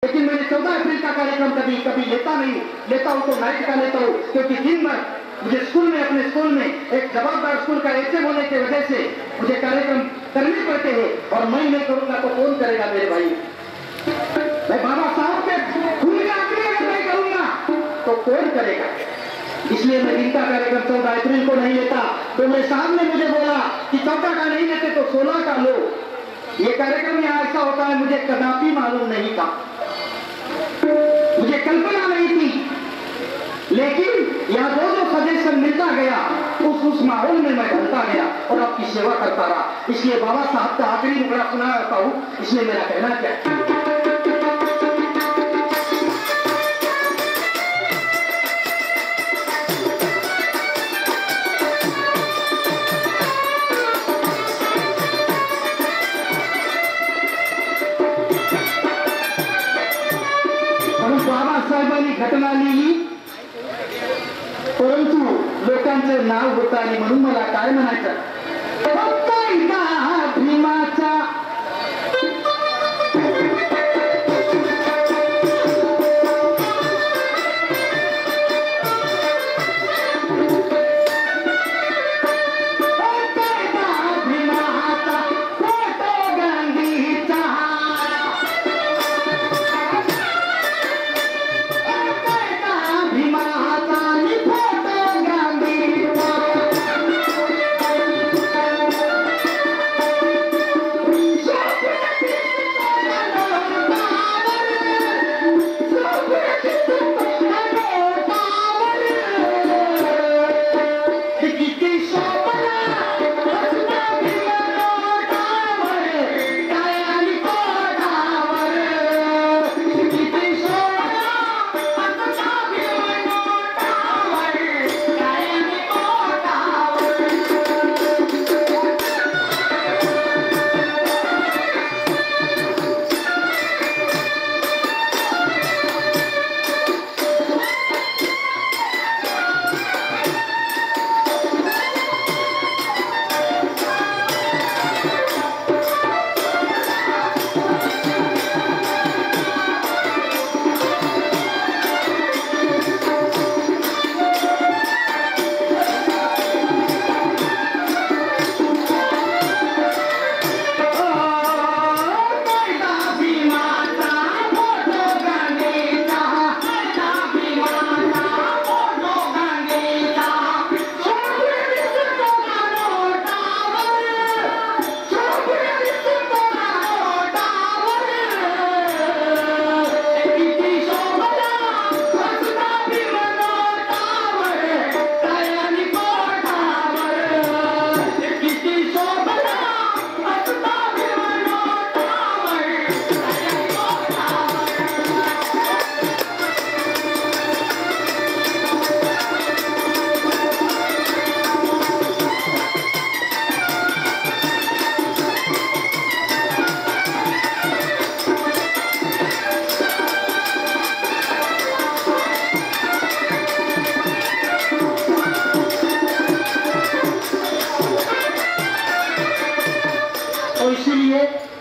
लेकिन मैंने 14 अप्रैल का कार्यक्रम कभी कभी लेता हूँ तो नाइट का लेता हूँ, क्योंकि दिन भर मुझे अपने स्कूल में एक जवाबदार स्कूल का एचएम होने की वजह से मुझे कार्यक्रम करने पड़ते हैं। और मैं नहीं करूंगा तो कौन करेगा मेरे भाई? मैं बाबा साहब के खून का आखिरी अगर नहीं करूंगा तो कौन करेगा? इसलिए मैं दिन का कार्यक्रम 14 अप्रैल को नहीं लेता। तो मेरे साहब ने मुझे बोला कि 14 का नहीं लेते तो 16 का लो। ये कार्यक्रम यहाँ ऐसा होता है, मुझे कदापि मालूम नहीं था, मुझे कल्पना नहीं थी, लेकिन यहाँ जो सजेशन मिलता गया उस माहौल में मैं ढलता गया और आपकी सेवा करता रहा। इसलिए बाबा साहब का आखिरी मुकड़ा सुना रहता हूँ। इसलिए मेरा कहना क्या है, बाबासाहेबांनी घटना लिहिली, परंतु लोकांचं नाव होतं आणि म्हणून मला काय म्हणायचं, फक्त एकदा भीमाचा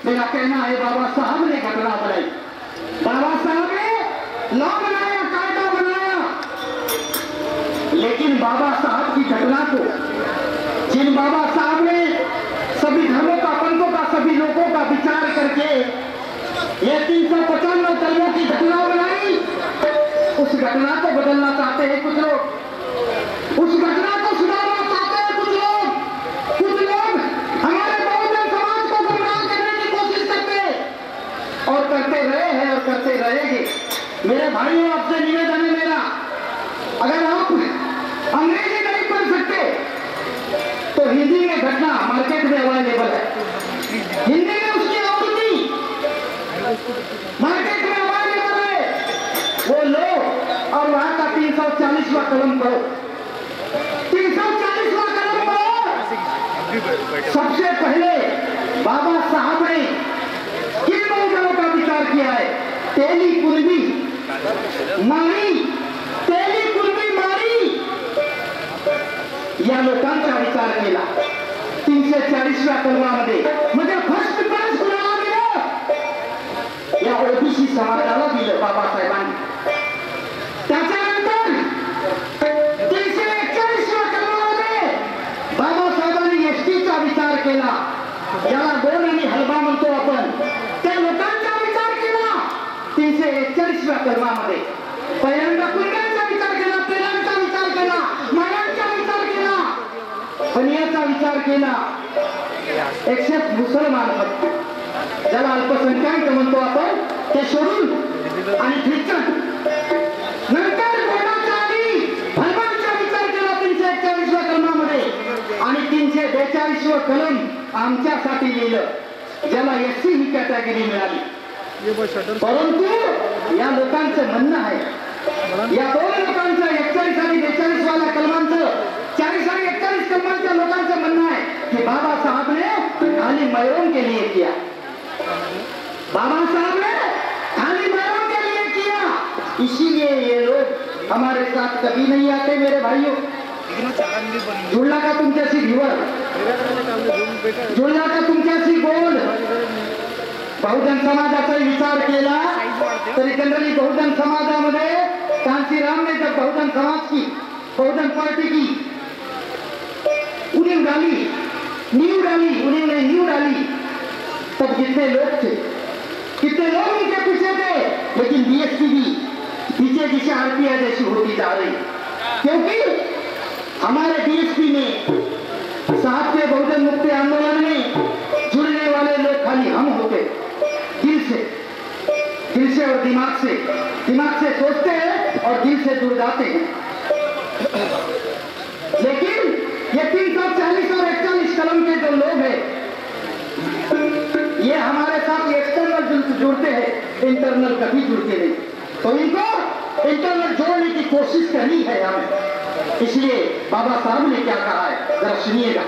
मेरा कहना है बाबा साहब ने घटना बनाई, बाबा साहब ने लॉ बनाया, कायदा बनाया, लेकिन बाबा साहब की घटना को, जिन बाबा साहब ने सभी धर्मों का, पंथों का, सभी लोगों का विचार करके ये 395 धर्मों की घटना बनाई, उस घटना को बदलना चाहते हैं कुछ लोग, उस घटना को सुधारना चाहते हैं कुछ लोग हमारे बहुजन समाज को गुमराह करने की कोशिश करते हैं और करते रहे हैं और करते रहेंगे। मेरे भाइयों, आपसे निवेदन है मेरा, अगर आप अंग्रेजी नहीं पढ़ सकते तो हिंदी में घटना मार्केट में अवेलेबल है, हिंदी में उसकी आवृत्ति मार्केट में अवेलेबल है, वो लो और वहां का 340वां कलम पढ़ो, 340वां कलम पढ़ो। सबसे पहले बाबा साहब ने किन बहुजनों का विचार किया है? तेली कुलबी मारी, तेली कुलबी मारी या लोकांचा विचार केला। 340व्या कलमामध्ये म्हणजे फर्स्ट क्लास गुन्हा दिला या ओबीसी समाजाला दिलं बाबासाहेबांनी. त्याच्यानंतर 341व्या कलमामध्ये बाबासाहेबांनी एसटीचा विचार केला, ज्याला गोल आणि हलवा म्हणतो आपण, त्या लोकांचा विचार केला 341व्या कलमामध्ये. पहिल्यांदा कुंड्यांचा विचार केला, पेलांचा विचार केला, मायांचा विचार केला, पनियाचा विचार केला, एक्सेप्ट मुसलमान ज्याला अल्पसंख्याक म्हणतो आपण, ते सोडून आणि ख्रिश्चन. नंतर गोडाचा आणि हलवांचा विचार केला 341व्या कलमामध्ये आणि 342वं कलम आमच्यासाठी लिहिलं, ज्याला एससी ही कॅटेगरी मिळाली. परंतु या लोकांचं म्हणणं आहे, या दोन लोकांचं 41 आणि 42 वाल्या कलमांचं, 40 आणि 41 कलमांच्या लोकांचं म्हणणं आहे कि बाबा साहब ने खाली मैरों के लिए किया, बाबा साहब ने खाली मैरों के लिए किया, इसीलिए ये लोग हमारे साथ कभी नहीं आते. मेरे भाइयों, जुळला का तुमच्याशी व्ह्यूअर, जुळला का तुमच्याशी गोल. बहुजन समाजाचा विचार केला तरी जनरली बहुजन समाजामध्ये कांशीराम ने जब बहुजन समाज की, बहुजन पार्टी की उन्हें डाली, उन्होंने न्यू डाली, तब कितने लोग थे, कितने लोग उनके पीछे थे. लेकिन बीएसपी भी पीछे पीछे आरपीआई जैसी होती जा रही, क्योंकि हमारे बीएसपी में साथ के बहुजन मुक्ति आंदोलन में जुड़ने वाले लोग खाली हम होते, दिल से और दिमाग से सोचते हैं और दिल से जुड़ जाते हैं. लेकिन ये 340 और 41 कलम के जो लोग हैं, ये हमारे साथ एक्सटर्नल जुड़ते हैं, इंटरनल कभी जुड़ते नहीं. तो इनको इंटरनल जोड़ने की कोशिश करनी है हमें. इसलिए बाबा साहब ने क्या कहा है, जरा सुनिएगा.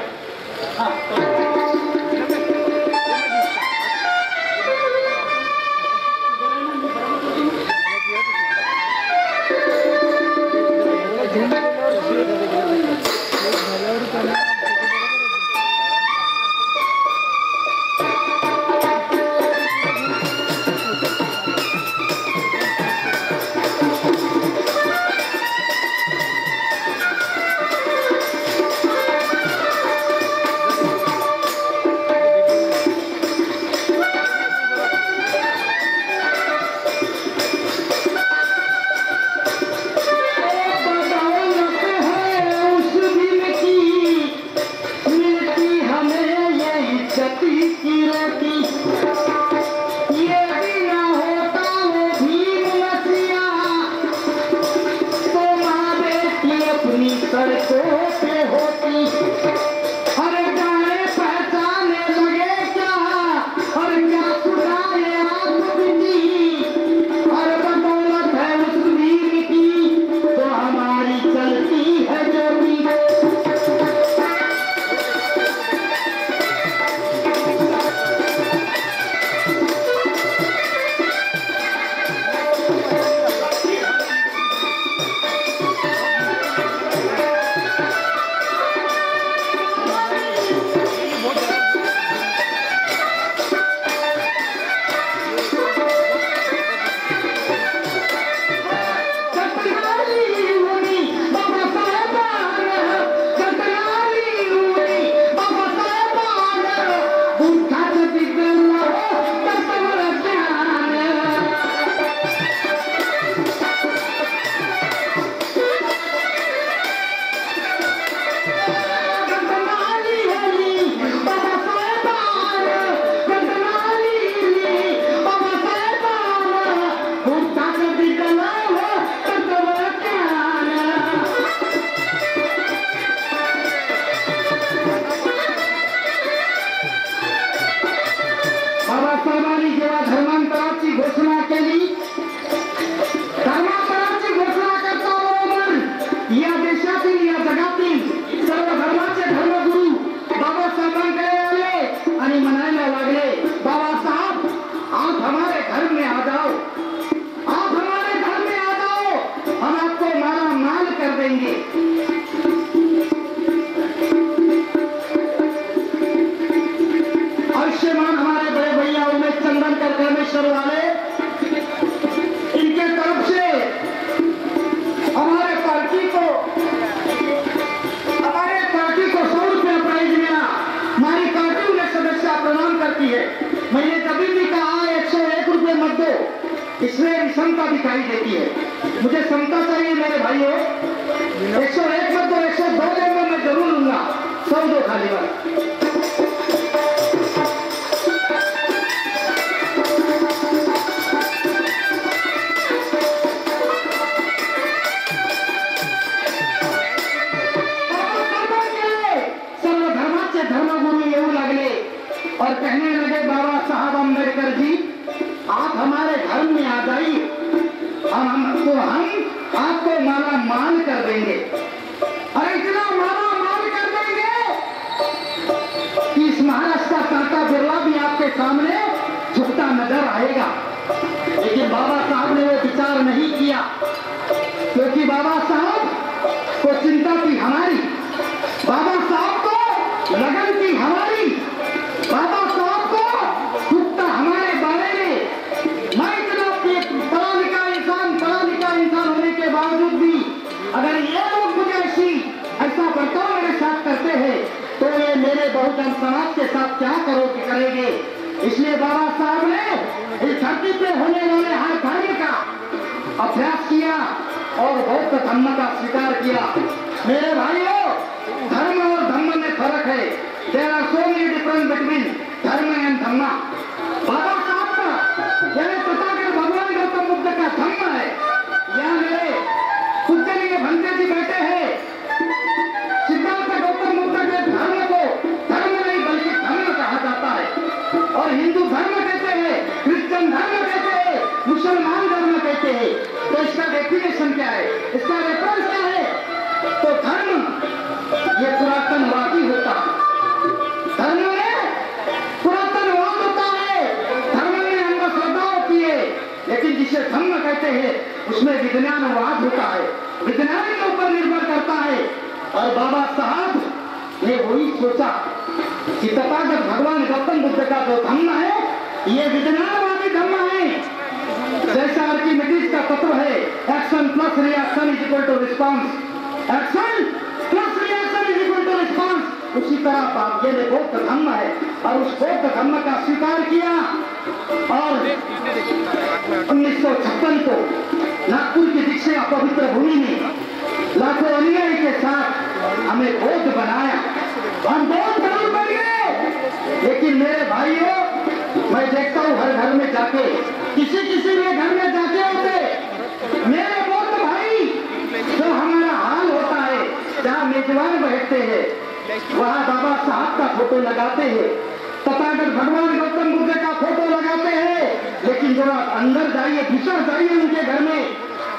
इसमें विषमता दिखाई देती है। मुझे समता चाहिए मेरे भाइयों। 101 मत दो, 102 देंगे, मैं जरूर लूंगा। 100 दो खाली बात। और कहने लगे बाबा साहब अम्बेडकर जी, आप हमारे घर में आ जाइए, हम आपको माला माल कर देंगे। अरे इतना माला माल कर देंगे कि इस महाराष्ट्र का टाटा बिरला भी आपके सामने झुकता नजर आएगा। लेकिन बाबा साहब ने वो विचार नहीं किया, क्योंकि बाबा साहब को चिंता थी हमारी, बाबा साहब को लगन थी हमारी, बाबा साहब को दुखता हमारे बारे में। मैं इतना पढ़ा लिखा इंसान होने के बावजूद भी अगर ये लोग मुझे ऐसा बर्ताव मेरे साथ करते हैं तो ये मेरे बहुजन समाज के साथ क्या करेंगे। इसलिए बाबा साहब ने इस धरती पे होने वाले हर धर्म का अभ्यास किया और बौद्ध धर्म का स्वीकार किया। मेरे भाइयों, धर्म और धम्म में फर्क है। There are so many difference between धर्म एंड धम्मा। बाबा साहब का यानी तथागत भगवान गौतम बुद्ध का धम्म है। यहाँ मेरे पूजनीय भंते जी बैठे हैं। सिद्धार्थ गौतम बुद्ध के धर्म को धर्म नहीं बल्कि धम्म कहा जाता है। और हिंदू धर्म कहते हैं, क्रिश्चियन धर्म कहते हैं, मुसलमान धर्म कहते हैं। तो इसका डेफिनेशन क्या है, इसका रेफरेंस क्या है? तो धर्म ये पुरातनवादी होता है, धर्म में पुरातनवाद होता है, धर्म में अंधश्रद्धा होती है। लेकिन जिसे धर्म कहते हैं उसमें विज्ञानवाद होता है, विज्ञान के ऊपर निर्भर करता है। और बाबा साहब ने वही सोचा कि तथागत भगवान गौतम बुद्ध का जो धर्म है ये विज्ञानवादी धर्म है। जैसा आर्किमिडीज का तत्व है, action plus reaction is equal to response, action plus reaction is equal to response, उसी तरह ये बौद्ध धर्म है। और उस बौद्ध धर्म का स्वीकार किया और 1956 को नागपुर की दीक्षा पवित्र भूमि में लाखों अनुयायी के साथ हमें बौद्ध बनाया। हम बौद्ध धर्म बन गए। लेकिन मेरे भाइयों, मैं देखता हूँ हर घर में जाके, किसी के घर में जाके होते मेरे बौद्ध भाई, जो हमारा हाल होता है, जहाँ मेजबान बैठते हैं वहाँ बाबा साहब का फोटो लगाते हैं, तथागत भगवान गौतम बुद्ध का फोटो लगाते हैं। लेकिन जब आप अंदर जाइए, भीतर जाइए उनके घर में,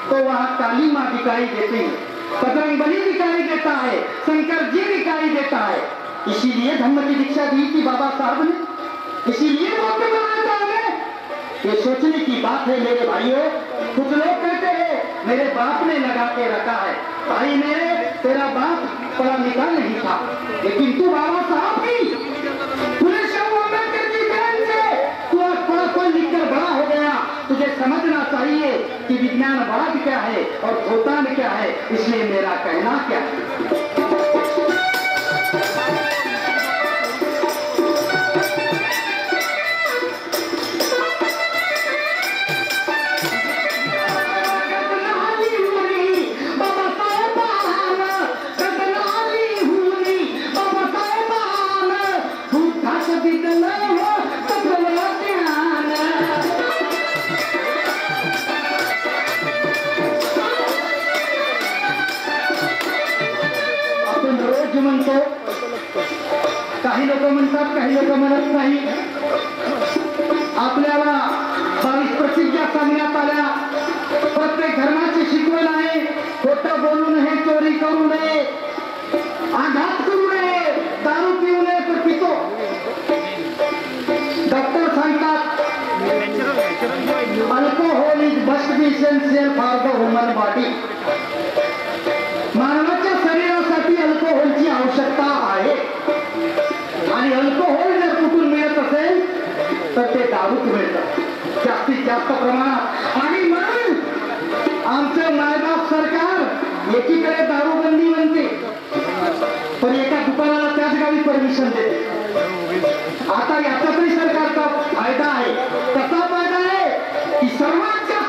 तो वहाँ काली माँ दिखाई देती है, बजरंगबली दिखाई देता है, शंकर जी दिखाई देता है। इसीलिए धम्म की दीक्षा दी थी बाबा साहब ने, इसीलिए बौद्ध बनाया था हमें। ये सोचने की बात है मेरे भाइयों। कुछ लोग कहते हैं मेरे बाप ने लगा के रखा है। भाई मेरे, तेरा बाप पढ़ा लिखा नहीं था, लेकिन तू बाबा साहब की अम्बेडकर की देन से तू आज पढ़ लिख कर बड़ा हो गया। तुझे समझना चाहिए कि विज्ञानवाद क्या है और भूतान क्या है। इसलिए मेरा कहना क्या है, म्हणतो, काही लोक म्हणतात, काही लोक म्हणत नाही। आपल्याला 22 प्रतिज्ञा सांगण्यात आल्या। प्रत्येक धर्माची शिकवण आहे, खोटं बोलू नये, चोरी करू नये, आघात करू नये, दारू पिऊ नये तर पितो। डॉक्टर सांगतात alcohol is must be essential for the human body. मानवाच्या शरीरासाठी अल्कोहोलची आवश्यकता आहे आणि अल्कोहोल जर कुठून मिळत असेल तर ते दारूत मिळतं जास्तीत जास्त प्रमाणात। आणि म्हणून आमचं मायबाप सरकार एकीकडे दारूबंदी म्हणते, पण एका दुकानाला त्याच गावी परमिशन देते। आता याचा तरी सरकारचा फायदा आहे। कसा फायदा आहे की सर्वांच्या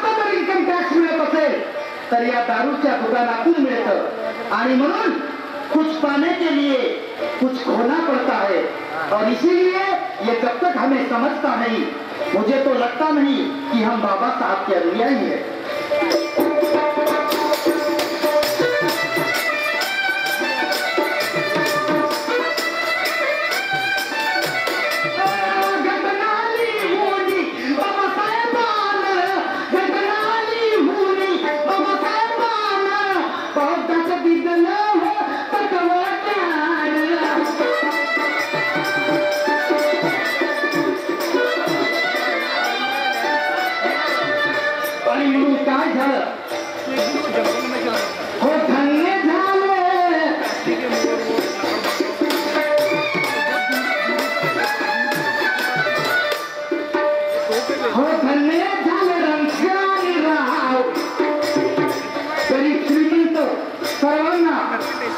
तर या दारूच्या दुकानातून मिळतं आणि म्हणून कुछ पाने के लिए कुछ खोना पड़ता है और इसीलिए ये जब तक हमें समझता नहीं मुझे तो लगता नहीं कि हम बाबा साहब के अनुयायी हैं।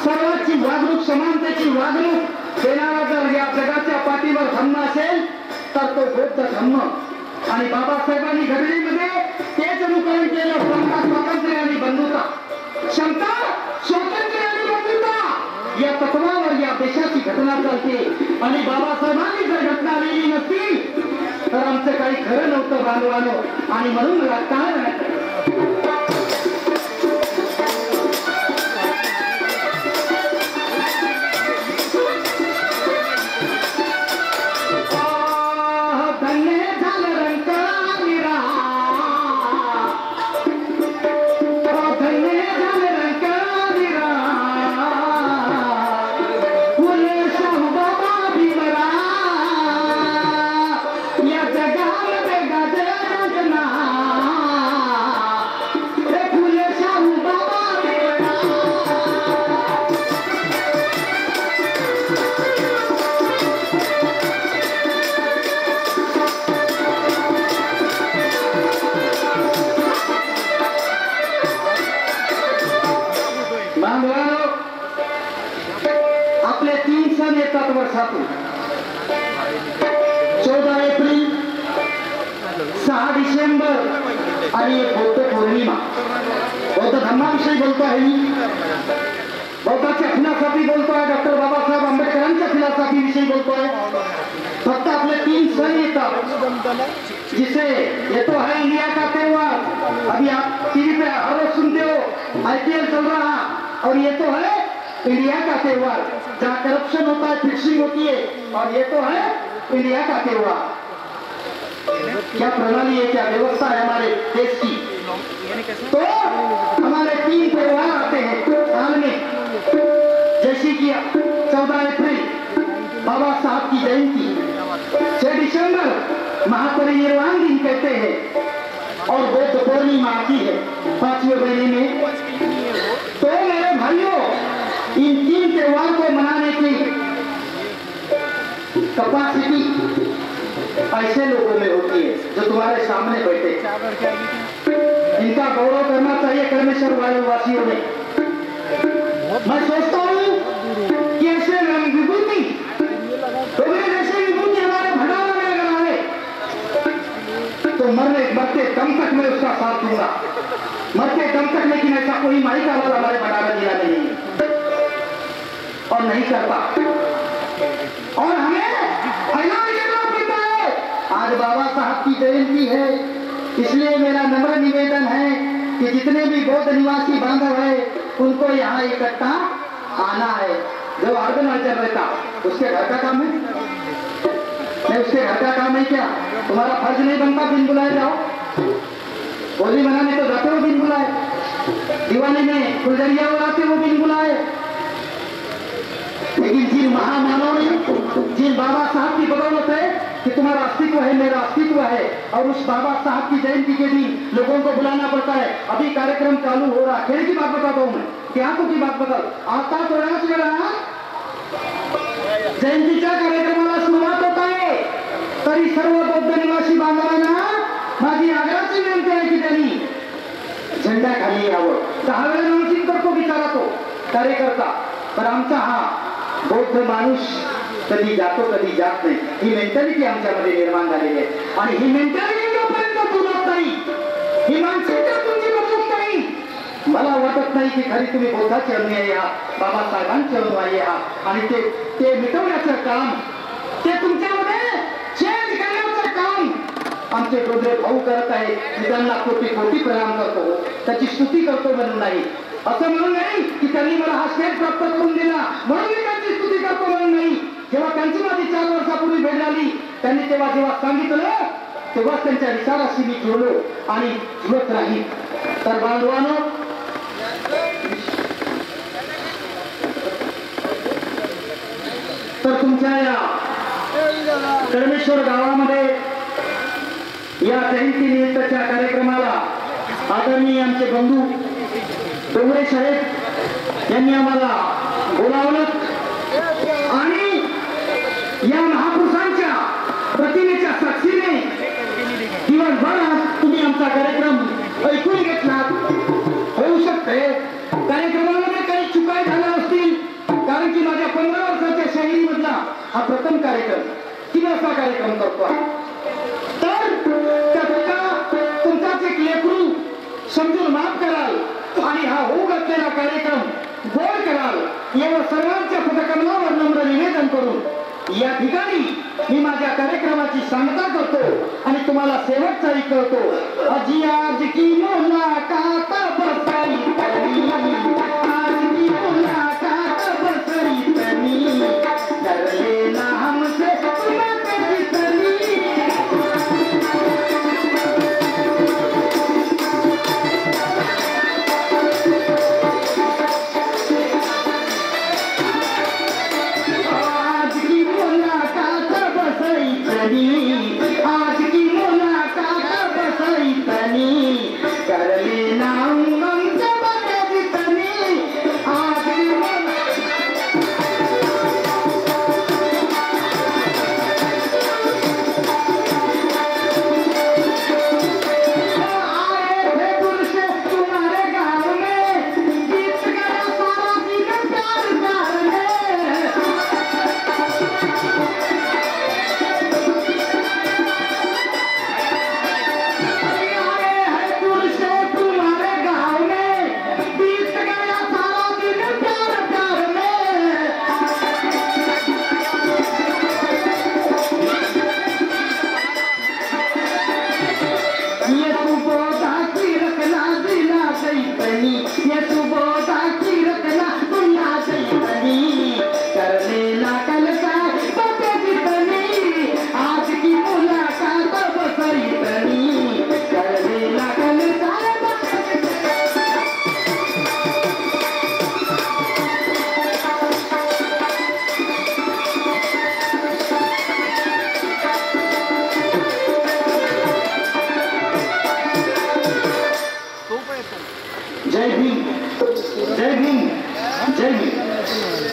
सर्वांची वागणूक समानतेची वागणूक देणारा जर या जगाच्या पाठीवर धम्म असेल तर तो बौद्ध धम्म आणि बाबासाहेबांनी घडणीमध्ये तेच अनुकरण केलं। समता स्वातंत्र्य आणि बंधुता, क्षमता स्वातंत्र्य आणि बंधुता या तत्वावर या देशाची घटना चालते आणि बाबासाहेबांनी जर घटना लिहिली नसती तर आमचं काही खरं नव्हतं बांधवानो। आणि म्हणून मला काय वाटतं आपले 3 सण येतात वर्षातून 14 एप्रिल 6 डिसेंबर आणि एक बौद्ध पौर्णिमा। बौद्ध धर्माविषयी बोलतो आहे मी, बौद्धाच्या फिलॉसॉफी बोलतो आहे, डॉक्टर बाबासाहेब आंबेडकरांच्या फिलॉसॉफी विषयी बोलतो आहे। फक्त आपले 3 सण येतात जिसे ये तो है इंडिया का त्योहार। अभी आप टीवी पे हर रोज सुनते हो IPL चल रहा और ये तो है इंडिया का त्योहार जहाँ करप्शन होता है, फिक्सिंग होती है और ये तो है इंडिया का त्योहार। क्या प्रणाली है, क्या व्यवस्था है हमारे देश की। तो हमारे 3 त्योहार आते हैं साल में, जैसे कि 14 अप्रैल बाबा साहब की जयंती, 6 दिसंबर महापरिनिर्वाण दिन कहते हैं और बौद्ध पौर्णिमा आती है 5वें महीने में। तो मेरे भाइयों इन 3 त्योहार को मनाने की कैपेसिटी ऐसे लोगों में होती है जो तुम्हारे सामने बैठे। इनका गौरव करना चाहिए कर्मेश्वर वासियों ने। मैं सोचता हूँ कि ऐसे विभूति तो मेरे जैसे विभूति हमारे भंडारा में अगर आए तो मरते दम तक मैं उसका साथ दूंगा, मरते दम तक। लेकिन ऐसा कोई माई का वाला हमारे भंडारा दिया नहीं और नहीं करता और हमें ऐलान करना पड़ता है। आज बाबा साहब की जयंती है, इसलिए मेरा नम्र निवेदन है कि जितने भी बौद्ध निवासी बांधव है उनको यहाँ इकट्ठा आना है। जो ऑर्गेनाइजर रहता उसके घर का काम है, नहीं उसके घर का काम है क्या? तुम्हारा फर्ज नहीं बनता बिन बुलाए जाओ। होली मनाने तो जाते हो बिन बुलाए, दिवाली में फुलझड़िया उड़ाते हो बिन बुलाए। लेकिन जिन महामानव ने, जिन बाबा साहब की बदौलत है कि तुम्हारा अस्तित्व है, मेरा अस्तित्व है, और उस बाबा साहब की जयंती के दिन लोगों को बुलाना पड़ता है। अभी कार्यक्रम चालू हो रहा है, खेल की बात बताता हूँ मैं, क्या तो की बात बता आता तो वेळा जयंतीच्या कार्यक्रमाला सुरुवात होत आहे, तरी सर्व बौद्ध निवासी बांधवांना माझी आग्रहाची विनंती आहे की त्यांनी झेंडा खाली यावं। 10 वेळा नमस्कार करतो बिचारा तो कार्यकर्ता, पण आमचा हा बौद्ध माणूस कधी जातो कधी जात नाही, ही मेंटॅलिटी आमच्यामध्ये निर्माण झालेली आहे। आणि ही मेंटॅलिटी जोपर्यंत तुलत नाही, ही मानसिकता तुमची बदलत नाही, नाही की खरी तुम्ही बौद्धाची अनुयायी आहात, बाबासाहेबांची अनुयायी आहात आणि ते मिटवण्याचं काम, ते तुमच्यामध्ये चेंज करण्याचं काम आमचे डोंगरे भाऊ करत आहे. मी त्यांना कोटी कोटी प्रणाम करतो, त्याची स्तुती करतो म्हणून नाही, असं म्हणून नाही की त्यांनी मला हा स्टेज प्राप्त करून दिला म्हणून मी त्यांची स्तुती करतो म्हणून नाही. जेव्हा त्यांची माझी 4 वर्षापूर्वी भेट झाली, त्यांनी जेव्हा सांगितलं तेव्हा त्यांच्या विचाराशी मी जुळलो आणि जुळत राहील. तर बांधवानो, तर तुमच्या या कर्मेश्वर गावामध्ये या जयंती निमित्ताच्या कार्यक्रमाला आदरणीय आमचे बंधू डोंगरे साहेब यांनी आम्हाला बोलावलं आणि या महापुरुषांच्या प्रतिमेच्या साक्षीने दिवसभर तुम्ही आमचा कार्यक्रम ऐकून घेतला. होऊ शकते कार्यक्रमामध्ये काही चुका झाल्या असतील, कारण की माझ्या 15 वर्षाच्या शैलीमधला हा प्रथम कार्यक्रम, 3 असा कार्यक्रम करतो. तर तुमचाच एक लेकरू समजून माफ कराल आणि हा होऊ घातलेला कार्यक्रम गोड कराल, एवढं सर्वांच्या पदकमलावर नम्र निवेदन करून या ठिकाणी मी माझ्या कार्यक्रमाची सांगता करतो आणि तुम्हाला शेवटचाही करतो. अजी आज की मुलाकात बसली तनी, आज की मुलाकात बसली तनी, कर लेना हमसे मुलाकात तनी. आज की मुलाकात बसई तनी, कर लेना हमसे मुलाकात तनी. आज की आए थे दूर से तुम्हारे गाँव में, बीत गया सारा दिन प्यार प्यार में. ये सुबह